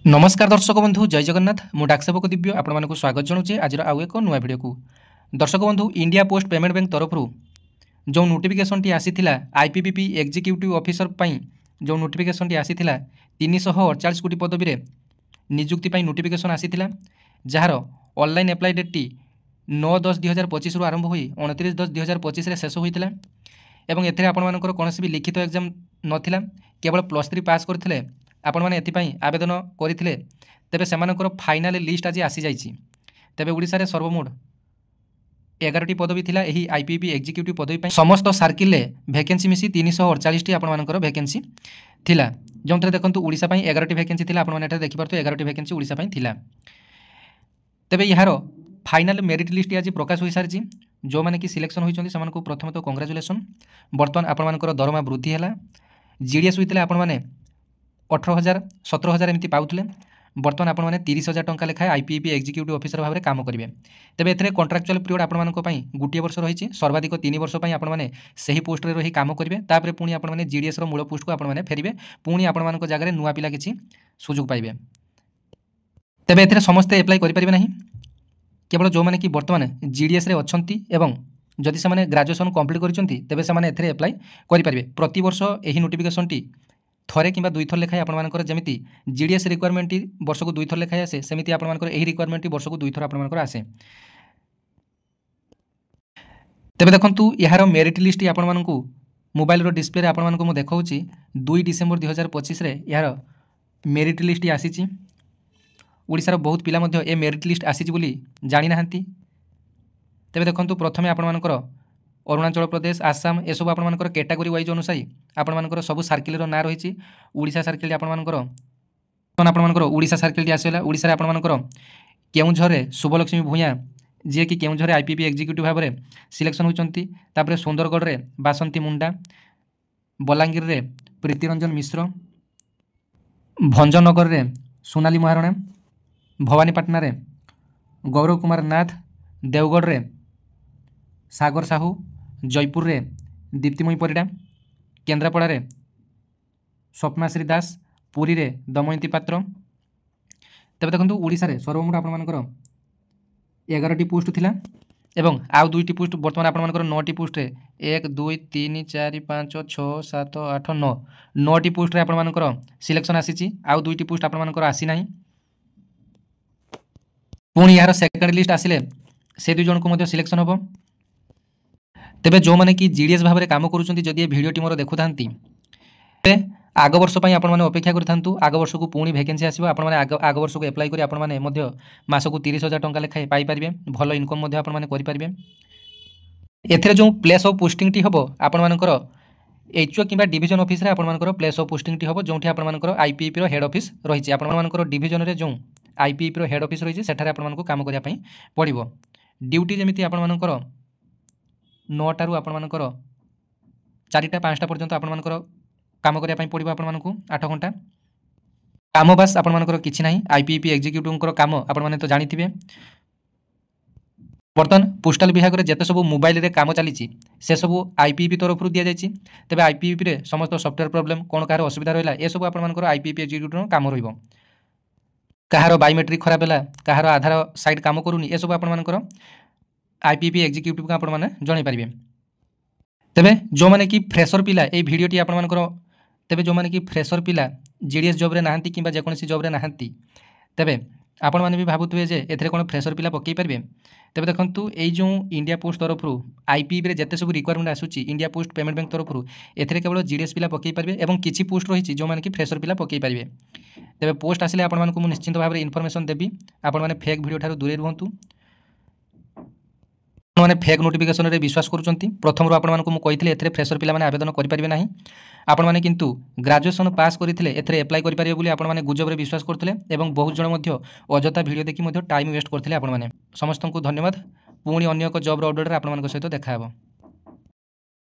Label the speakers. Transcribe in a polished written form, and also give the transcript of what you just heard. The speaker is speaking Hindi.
Speaker 1: नमस्कार दर्शक बंधु जय जगन्नाथ मु डाकसेवक दिव्य आपको स्वागत जनाऊे आज आउ एक नुआ भिडियो को। दर्शक बंधु इंडिया पोस्ट पेमेंट बैंक तरफ जो नोटिफिकेशन टी आसीथिला आईपीपीबी एग्जीक्यूटिव ऑफिसर पाई जो नोटिफिकेशन टी आसीथिला 348 कोटी पदवी रे नियुक्ति पाई नोटिफिकेशन आसीथिला जार ऑनलाइन एप्लाई डेट टी 9/10/2025 रु आरंभ होई 29/10/2025 रे शेष होइतिला एवं एथिरे आपण मानकर कोनोसी भी लिखित एग्जाम नथिला केवल +3 पास करथिले आपण माने एथिपाई आवेदन करथिले तेबे सेमानकर फाइनल लिस्ट आज आसी जाइछि। तेबे ओडिसा रे सर्वमोट 11टी पदवी थिला एही आईपीपी एग्जीक्यूटिव पदवी पाई समस्त सर्किल ले वैकेंसी मिसी 348 टी आपण मानकर वैकेंसी थिला जोंतरे देखंतु ओडिसा पाई 11टी वैकेंसी थिला आपण माने एटा देखि परतो 11टी वैकेंसी ओडिसा पाई थिला। तेबे यारो फाइनल मेरिट लिस्ट आज प्रकाश होई सारछि जो माने कि सिलेक्शन होइछन्ती समानको प्रथम तो कांग्रेचुलेशन। वर्तमान आपण मानकर दरमा वृद्धि हैला जीडीएस होइतले आपण माने 18,000 17,000 एमती पाउथले बर्तमान आपण माने 30,000 टंका लेखाए आईपीपी एग्जीक्यूटिव ऑफिसर भाव में काम करेंगे। तेबे एथरे कॉन्ट्रैक्चुअल पीरियड आपण मानक पई गोटे वर्ष रही सर्वाधिक 3 वर्ष पई आपण माने सही पोस्ट रे रही काम करेंगे तापर पुणी आपण माने जीडीएस रो मूल पोस्ट को आपण माने फेरिबे पुणी आपण मानक जगह रे नुआ पिला किछि सुযোগ पाइबे। तेबे एथरे समस्त अप्लाई करि परिबे नाही केवल जो माने कि वर्तमान जीडीएस रे अछंती एवं जदि से माने ग्रेजुएशन कंप्लीट करिसंती तेबे से माने एथरे अप्लाई करि परिबे। प्रति वर्ष एही नोटिफिकेशन टी थरे किंबा दुई थर लेखाएं आपंकर जमी जीडीएस रिक्वायरमेंट वर्ष को दुई थर लेखाएं आसे सेमती आपंकर यही रिक्वायरमेंट वर्ष को दुई थर आपंकर आसे। तेबे देखंतु यार मेरिट लिस्ट आपण मोबाइल डिस्प्ले आपको देखा 2 डिसेम्बर 2025 रे यार मेरिट लिस्ट आसी ओडिशार बहुत पिला मध्य ए मेरिट लिस्ट आसी बोली जानी नाहंती। तेबे देखंतु प्रथमे आपंकर अरुणाचल प्रदेश आसाम ए सब आपंकर कैटेगरी वाइज अनुसारी आपंकर सब सर्किल ना रही ओडिशा सर्किल आपंकर ओडिशा सर्किल आसला ओडिशा आपंकर केउझर शुभलक्ष्मी भूया जी कि केउझर आईपीपी एग्जीक्यूटिव भाव में सिलेक्शन होती सुंदरगढ़ रे बासंती मुंडा बलांगीर रे प्रीतिरंजन मिश्र भंजनगर रे सोनाली महाराणा भवानीपाटना रे गौरव कुमार नाथ देवगढ़ रे सागर साहू जयपुर रे दीप्तिमयी परिडा केन्द्रापड़ा रे स्वप्नाश्री दास पुरी रे दमयंती पात्र। तेबे देखंतु ओडिशा रे सर्वमोट आपण मानकर 11टी पोस्ट थिला एवं आउ 2टी पोस्ट वर्तमान आपण मानकर 9टी पोस्ट रे 1 2 3 4 5 6 7 8 9 9टी पोस्ट रे आपण मानकर सिलेक्शन आसीची आउ 2टी पोस्ट आपण मानकर आसी नाही। पुणी यार सेकंड लिस्ट आसिले से दुई जन को मध्य सिलेक्शन होबो। तेबे जो माने कि जीडीएस भाव में काम करूछंती जदि भिडियोटी मोर देखुथांती आग वर्ष पर आपण माने अपेक्षा करिथांतु आग वर्ष को पुणी वैकेंसी आसीबो आपण माने आग वर्ष को अप्लाई करी आपण माने मध्य मास को 30,000 टंका लेखाए पाई परिबे भलो इनकम मध्य आपण माने करि परिबे। एथिरे जो प्लेस ऑफ पोस्टिंग टी हबो आपण मानकर एचओ किंबा डिवीजन ऑफिस रे आपण मानकर प्लेस ऑफ पोस्टिंग टी हबो जोंठी आपण मानकर आईपीपी रो हेड ऑफिस रहिछि आपण मानकर डिवीजन रे जो आईपीपी रो हेड ऑफिस रहिछि सेठारे आपण मानको काम करिया पई पड़िबो। ड्यूटी जेमिति आपण मानकर 9टारू आपण मानकर 4टा 5टा पर्यंत आपण मानकर काम करिया पई पड़िबो आपण मानको 8 घंटा काम बास आपण मानकर किछि नाही आईपीपी एग्जीक्यूटिव कर काम आपण माने तो जानिथिबे। बर्तमान पोस्टाल विभाग रे जेते सब मोबाइल रे काम चली से सब आईपीपी तरफ दिया जाइछि तेबे आईपीपी रे समस्त सॉफ्टवेयर प्रॉब्लम कोन कार असुविधा रहला ए सब आपण मानकर आईपीपी एग्जीक्यूटिव काम रहिबो। कहार बायोमेट्रिक खराब है कहार आधार साइड काम करूनी ए सब आपण मानकर आईपीपी एग्जीक्यूटिव को आपण माने जणाई पारिबे। तेबे जो माने कि फ्रेशर पिला ए भिडियोटी आपण मानकर तेबे जो माने कि फ्रेशर पिला जीडीएस जॉब रे नाहंती किंबा जे कोनसी जॉब रे नाहंती तेबे आपण माने भी भाबुतबे जे एथरे कोन फ्रेशर पिला पकई पारिबे। तेबे देखंतु एई जो इंडिया पोस्ट तरफ आईपीपी रे जते सब रिक्वायरमेंट आसुची इंडिया पोस्ट पेमेंट बैंक तरफ एथरे केवल जीडीएस पिला पकई पारिबे एवं किछि पोस्ट रहिछि जो माने कि फ्रेशर पिला पकई पारिबे। तेबे पोस्ट आसिले आपण मानकु निश्चित भाव में इनफॉरमेशन देबी आपण माने फेक वीडियो ठारू दूरे रहंतु माने फेक नोटिफिकेशन रे विश्वास करूचंती प्रथम रो आपण मानकु मु कहितले एथरे फ्रेशर पिला माने आवेदन करि परिबे नाही आपण माने किंतु ग्रेजुएशन पास करिथिले एथरे अप्लाई करि परिबे बोली आपण माने गुजब रे विश्वास करथिले एवं बहुत जण मध्य अजता वीडियो देखि मध्य टाइम वेस्ट करथिले आपण माने समस्त को धन्यवाद। पुणी अन्य एक जॉब रो अपडेट रे आपण मानक सहित देखा हबो।